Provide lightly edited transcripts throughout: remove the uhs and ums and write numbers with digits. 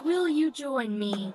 Will you join me?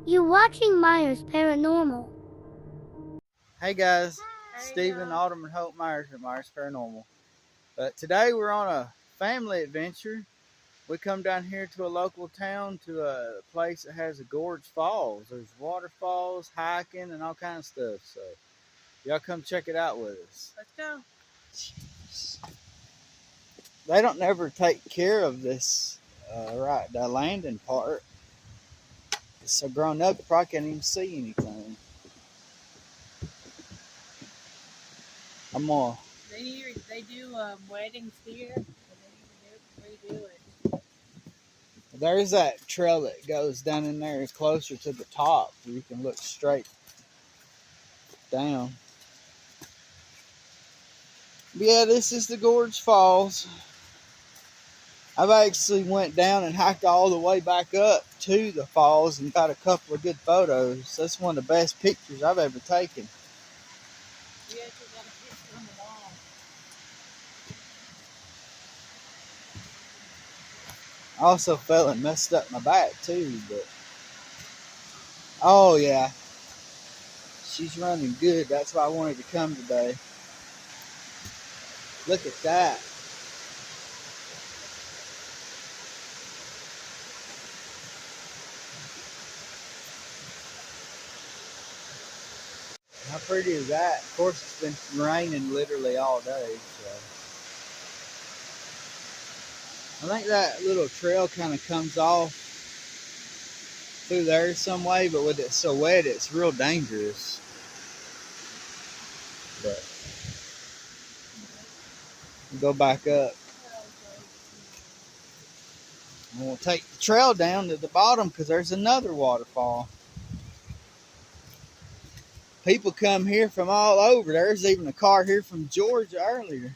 You're watching Myers Paranormal. Hey guys, Stephen, Autumn, and Hope Myers at Myers Paranormal. Today we're on a family adventure. We come down here to a local town to a place that has a gorge falls. There's waterfalls, hiking, and all kinds of stuff. So y'all come check it out with us. Let's go. They don't never take care of this, the landing part. It's so grown up, you probably can't even see anything. I'm gonna. They do weddings here, and they need to redo it. There's that trail that goes down in there closer to the top where you can look straight down. But yeah, this is the Gorge Falls. I've actually went down and hiked all the way back up to the falls and got a couple of good photos. That's one of the best pictures I've ever taken. We actually got a picture on the wall. I also fell and messed up my back too, but oh yeah, she's running good. That's why I wanted to come today. Look at that. How pretty is that? Of course, it's been raining literally all day, so. I think that little trail kind of comes off through there some way, but with it so wet, it's real dangerous. But we'll go back up. And we'll take the trail down to the bottom because there's another waterfall. People come here from all over. There's even a car here from Georgia earlier.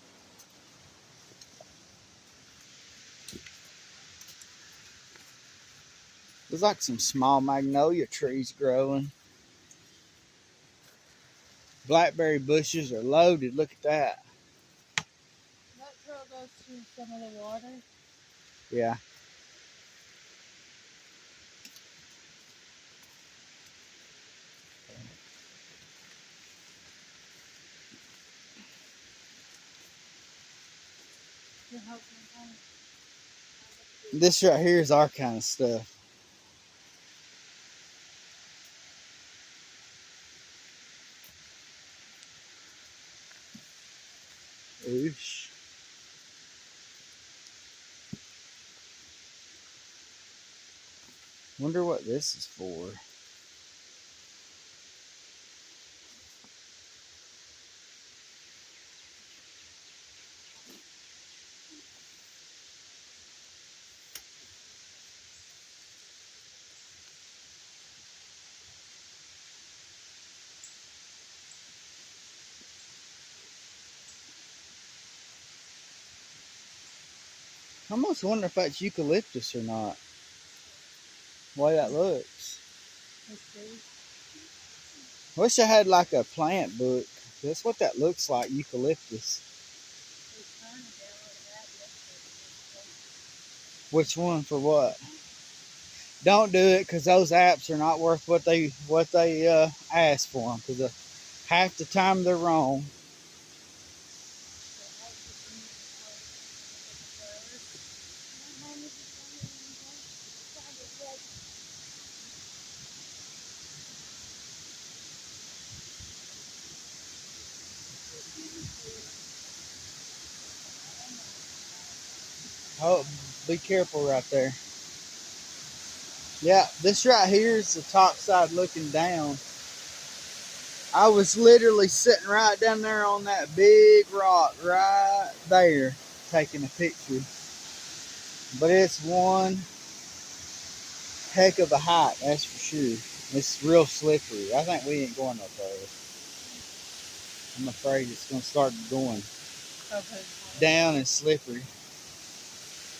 There's like some small magnolia trees growing. Blackberry bushes are loaded. Look at that. That trail goes through some of the water. Yeah. This right here is our kind of stuff. Oosh. Wonder what this is for. I almost wonder if that's eucalyptus or not. The way that looks. Wish I had like a plant book. That's what that looks like, eucalyptus. Which one for what? Don't do it because those apps are not worth what they ask for them. Because half the time they're wrong. Oh, be careful right there. Yeah, this right here is the top side looking down. I was literally sitting right down there on that big rock right there taking a picture. But it's one heck of a hike, that's for sure. It's real slippery. I think we ain't going up there. I'm afraid it's going to start going down and slippery.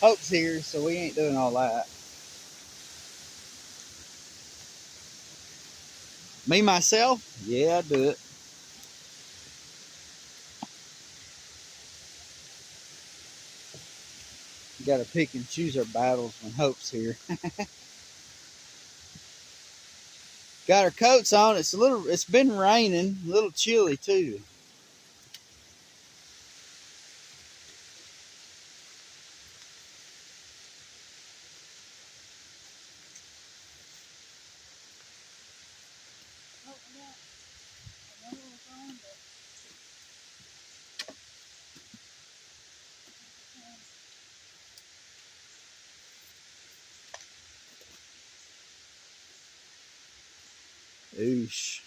Hope's here, so we ain't doing all that. Me, myself? Yeah, I do it. You got to pick and choose our battles when Hope's here. Got our coats on. It's been raining, a little chilly too. Oosh.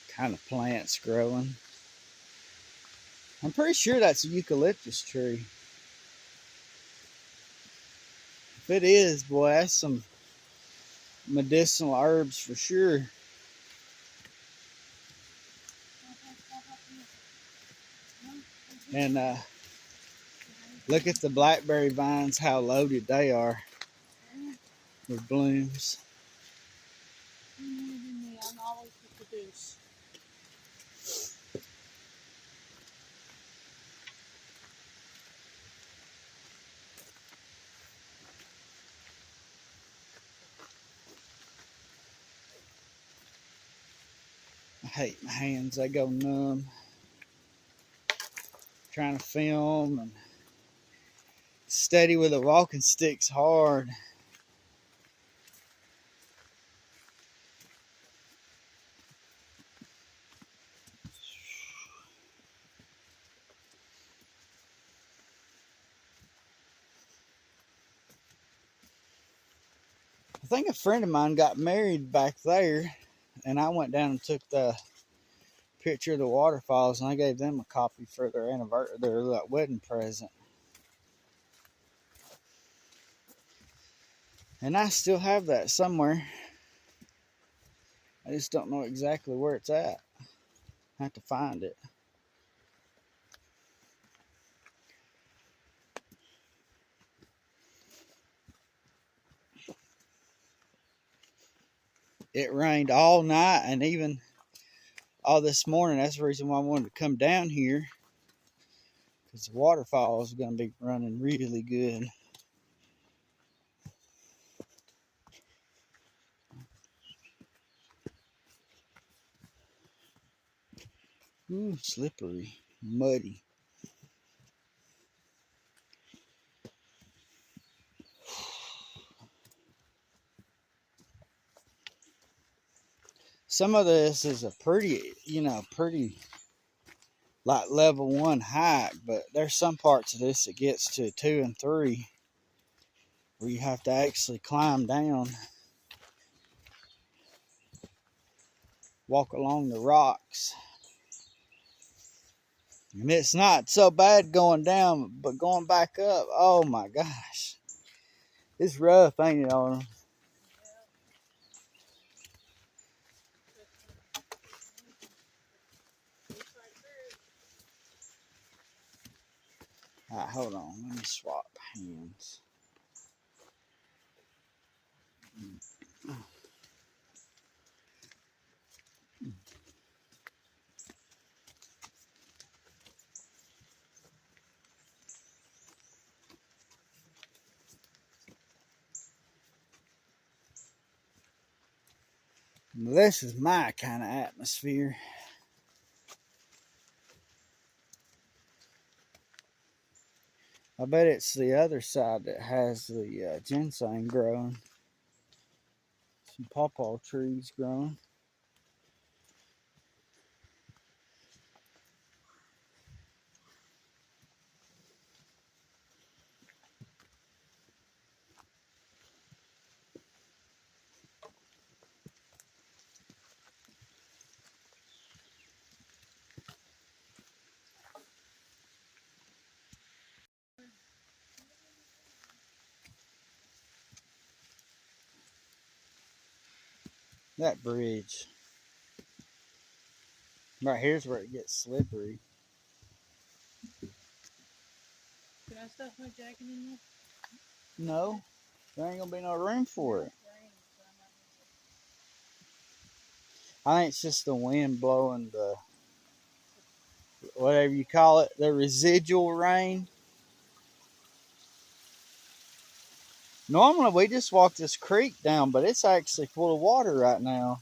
Kind of plants growing. I'm pretty sure that's a eucalyptus tree. If it is, boy, that's some medicinal herbs for sure. And look at the blackberry vines, how loaded they are with blooms. I hate my hands, they go numb. Trying to film and steady with a walking stick's hard. I think a friend of mine got married back there, and I went down and took the picture of the waterfalls, and I gave them a copy for their anniversary, their wedding present. And I still have that somewhere. I just don't know exactly where it's at. I have to find it. It rained all night and even all this morning. That's the reason why I wanted to come down here, because the waterfall is going to be running really good. Ooh, slippery, muddy. Some of this is a pretty, pretty like level 1 hike, but there's some parts of this that gets to 2 and 3 where you have to actually climb down, walk along the rocks. And it's not so bad going down, but going back up, oh my gosh. It's rough, ain't it, on them? All right, hold on. Let me swap hands. This is my kind of atmosphere. I bet it's the other side that has the ginseng growing. Some pawpaw trees growing. That bridge. Right here's where it gets slippery. Can I stuff my jacket in there? No, there ain't gonna be no room for it. I think it's just the wind blowing the, whatever you call it, the residual rain. Normally we just walk this creek down, but it's actually full of water right now.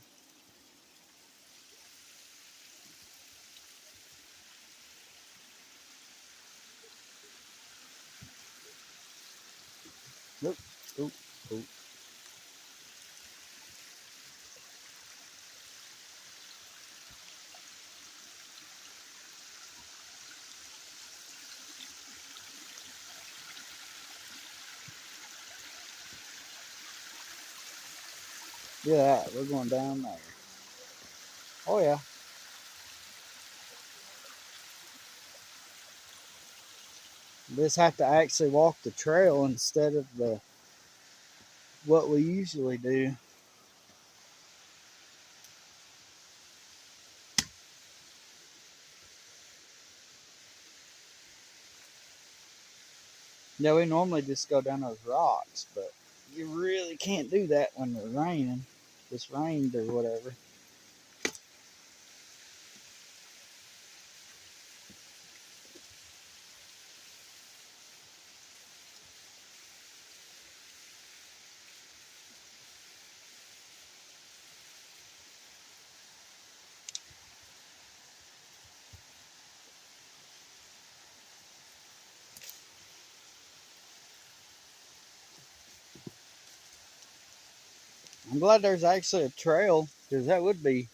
Oop, oop, oop. Yeah, we're going down there. Oh yeah. Just have to actually walk the trail instead of the what we usually do. Yeah, we normally just go down those rocks, but you really can't do that when it's raining. It's rained or whatever. I'm glad there's actually a trail, because that would be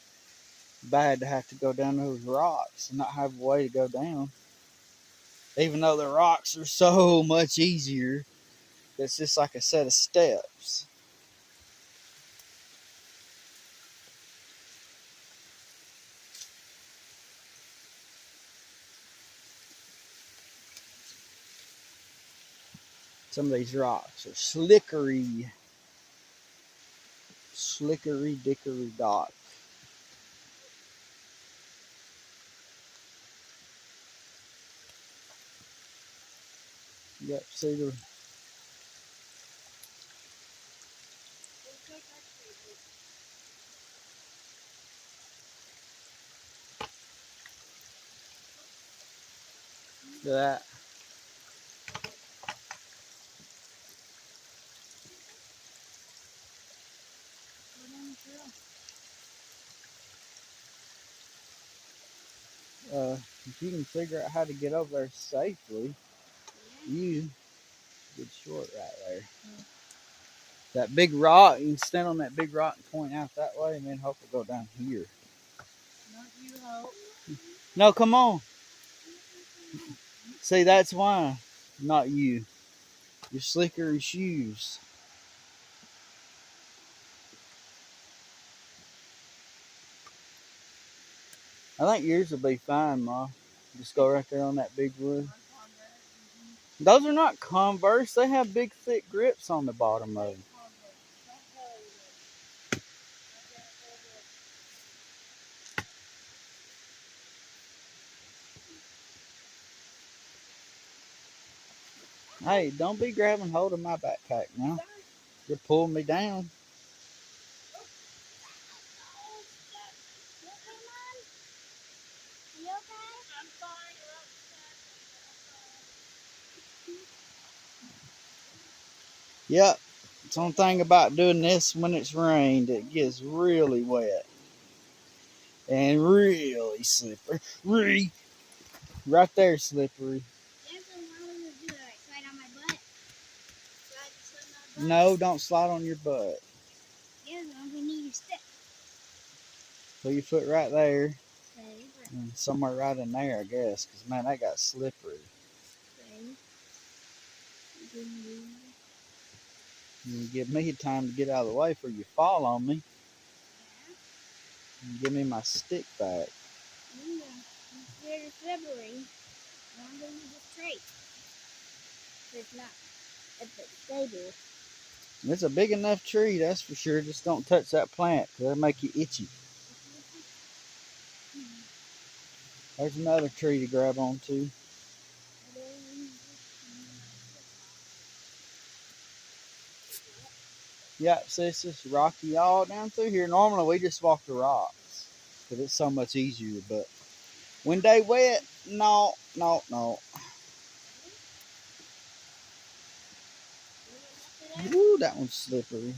bad to have to go down those rocks and not have a way to go down. Even though the rocks are so much easier, it's just like a set of steps. Some of these rocks are slickery. Slickery dickery dock. Yep, see the. That. If you can figure out how to get over there safely, you get short right there. That big rock, you can stand on that big rock and point out that way, and then hope to go down here. Not you, Hope. No, come on. See, that's why. Not you. Your slickery shoes. I think yours will be fine, Ma. Just go right there on that big wood. Those are not Converse. They have big, thick grips on the bottom of them. Hey, don't be grabbing hold of my backpack now. You're pulling me down. You okay? Yep. It's the only thing about doing this when it's rained, it gets really wet. And really slippery. Right there, slippery. Slide on my butt. No, don't slide on your butt. Yeah, I'm gonna need your stick. Put your foot right there. And somewhere right in there, I guess. Because, man, that got slippery. You give me time to get out of the way before you fall on me. And give me my stick back. It's very slippery. I'm gonna use this straight. It's not. It's stable. It's a big enough tree, that's for sure. Just don't touch that plant, because that'll make you itchy. There's another tree to grab onto. Yeah, see, it's just rocky all down through here. Normally, we just walk the rocks, because it's so much easier. But when they wet, no, no, no. Woo, that one's slippery.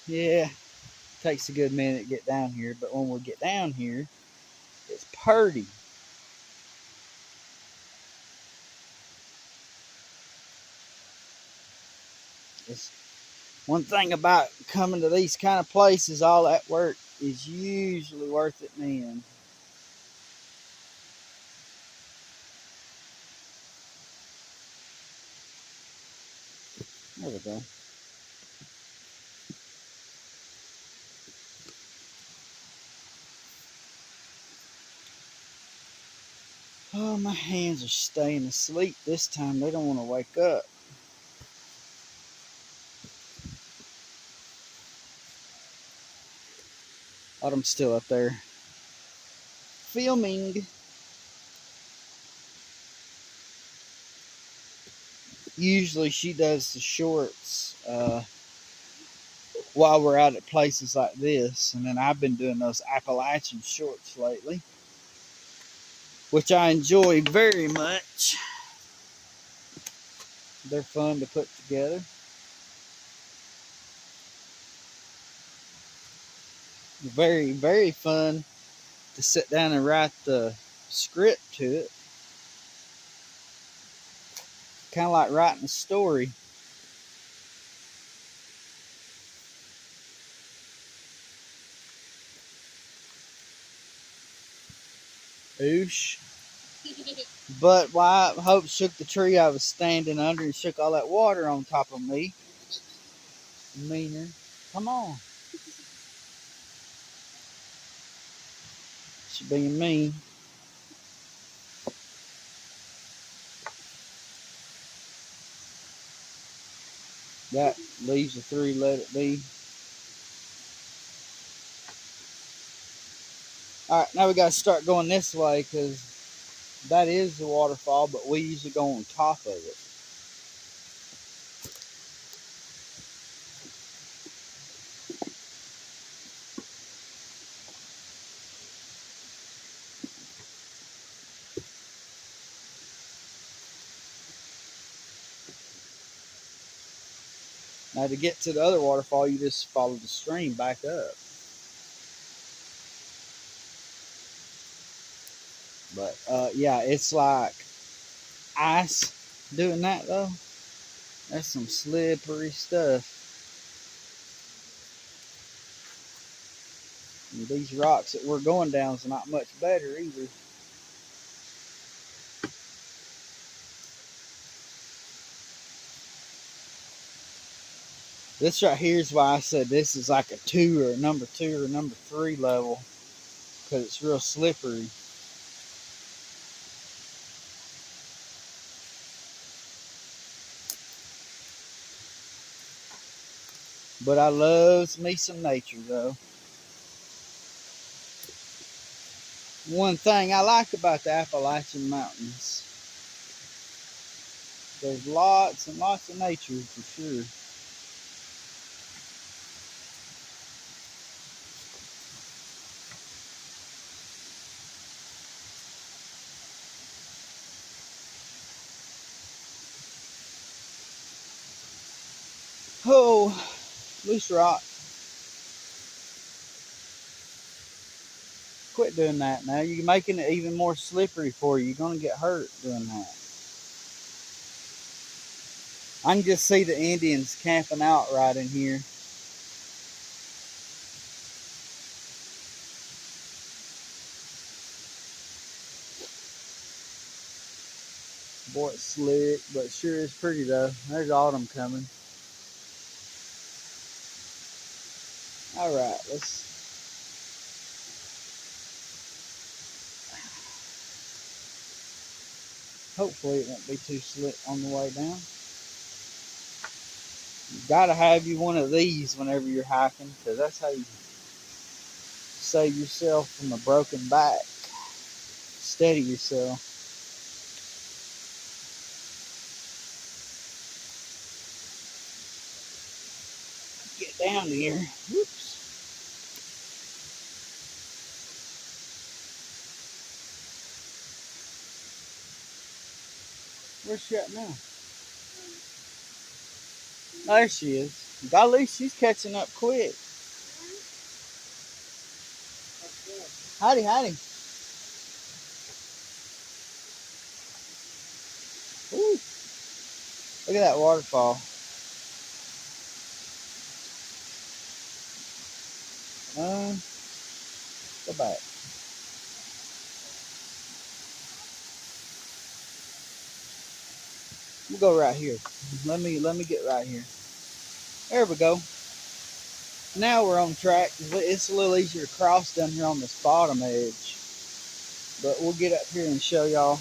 Yeah, takes a good minute to get down here, but when we get down here, it's purty. It's one thing about coming to these kind of places, all that work is usually worth it in the end. There we go. Oh, my hands are staying asleep this time. They don't want to wake up. Autumn's still up there filming. Usually she does the shorts while we're out at places like this. And then I've been doing those Appalachian shorts lately, which I enjoy very much. They're fun to put together. Very, very fun to sit down and write the script to it. Kind of like writing a story. Oosh. But why Hope shook the tree I was standing under and shook all that water on top of me. Meaner. Come on. She's being mean. That leaves a 3, let it be. Alright, now we got to start going this way because that is the waterfall, but we usually go on top of it. Now to get to the other waterfall, you just follow the stream back up. But yeah, it's like ice doing that though. That's some slippery stuff. And these rocks that we're going down is not much better either. This right here is why I said this is like a 2 or a number 2 or number 3 level, because it's real slippery. But I loves me some nature though. One thing I like about the Appalachian Mountains, there's lots and lots of nature for sure. Oh, loose rock. Quit doing that now. You're making it even more slippery for you. You're going to get hurt doing that. I can just see the Indians camping out right in here. Boy, it's slick, but sure is pretty though. There's autumn coming. Alright, let's Hopefully it won't be too slick on the way down. You gotta have you one of these whenever you're hiking, because that's how you save yourself from a broken back. Steady yourself. Get down here. Whoops. Where's she at now? Oh, there she is. Golly, she's catching up quick. Howdy, howdy. Ooh, look at that waterfall. Go back. We'll go right here. Let me get right here. There we go. Now we're on track. It's a little easier to cross down here on this bottom edge. But we'll get up here and show y'all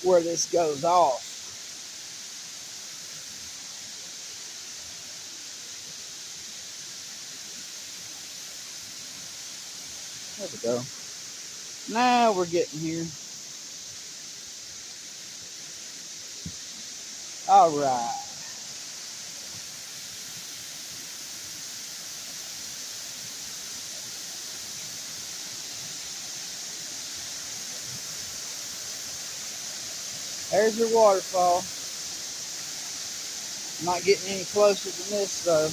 where this goes off. There we go. Now we're getting here. All right. There's your waterfall. Not getting any closer than this though.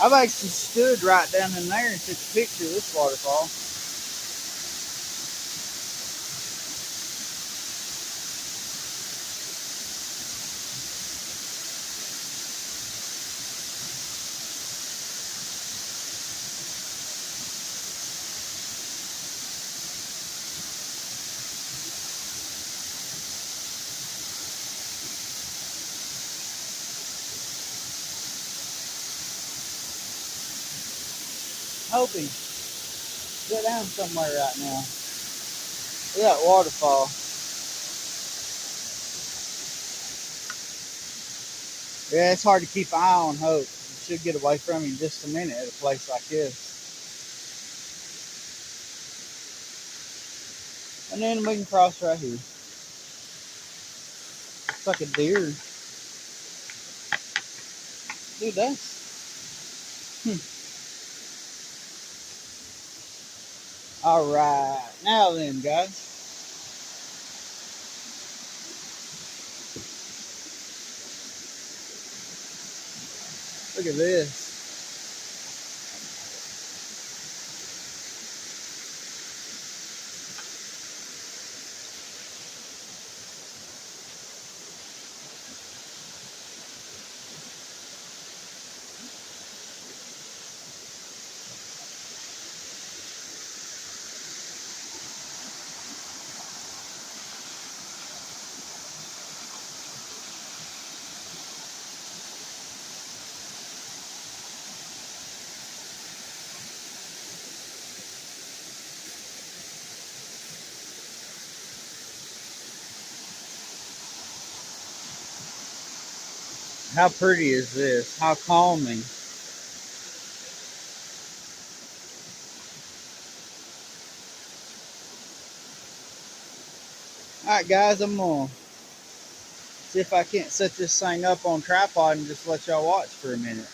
I've actually stood right down in there and took a picture of this waterfall. Hoping to go down somewhere right now. Look at that waterfall. Yeah, it's hard to keep an eye on Hope. It should get away from you in just a minute at a place like this. And then we can cross right here. It's like a deer. Dude, that's... Alright, now then, guys. Look at this. How pretty is this? How calming. Alright guys, I'm gonna see if I can't set this thing up on tripod and just let y'all watch for a minute.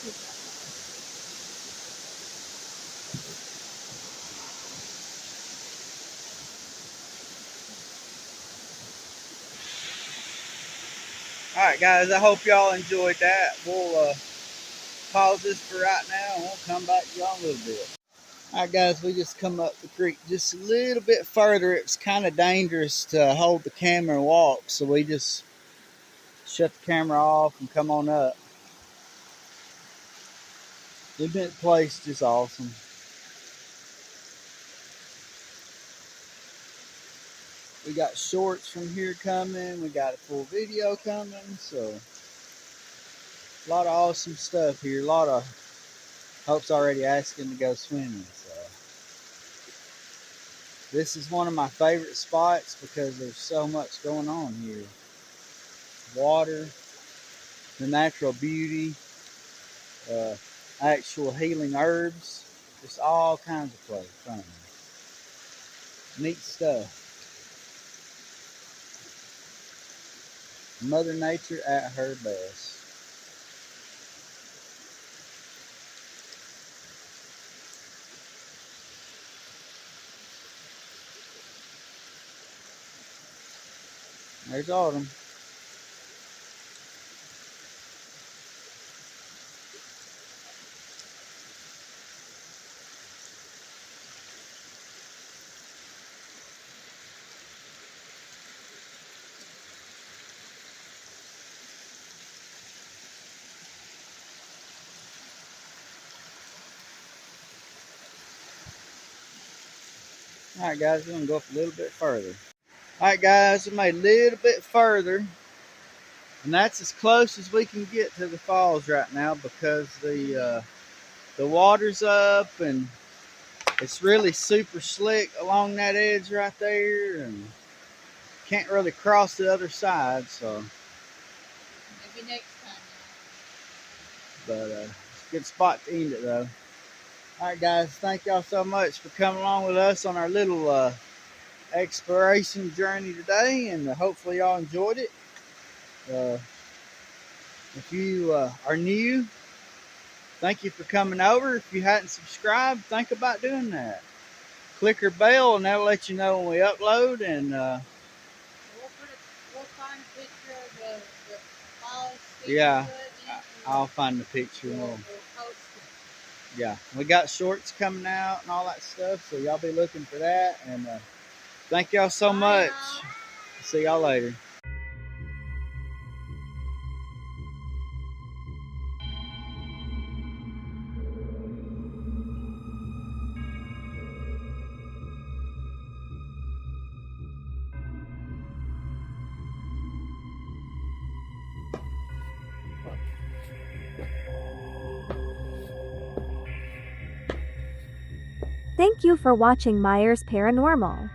All right, guys, I hope y'all enjoyed that. We'll pause this for right now and we'll come back to y'all in a little bit. All right, guys, we just come up the creek just a little bit further. It's kind of dangerous to hold the camera and walk, so we just shut the camera off and come on up. The place is just awesome. We got shorts from here coming. We got a full video coming. So a lot of awesome stuff here. A lot of Hope's already asking to go swimming. So this is one of my favorite spots because there's so much going on here. Water, the natural beauty, actual healing herbs, just all kinds of fun. Neat stuff. Mother Nature at her best. There's Autumn. Alright guys, we're going to go up a little bit further. Alright guys, we made a little bit further. And that's as close as we can get to the falls right now because the water's up and it's really super slick along that edge right there and can't really cross the other side, so. Maybe next time. But it's a good spot to end it though. Alright guys, thank y'all so much for coming along with us on our little exploration journey today, and hopefully y'all enjoyed it. If you are new, thank you for coming over. If you hadn't subscribed, think about doing that. Click our bell and that'll let you know when we upload. And we'll find a picture of the falls. Yeah, I'll find the picture. We'll post it. Yeah, we got shorts coming out and all that stuff, so y'all be looking for that. And thank y'all so much. See y'all later. Thank you for watching Myers Paranormal.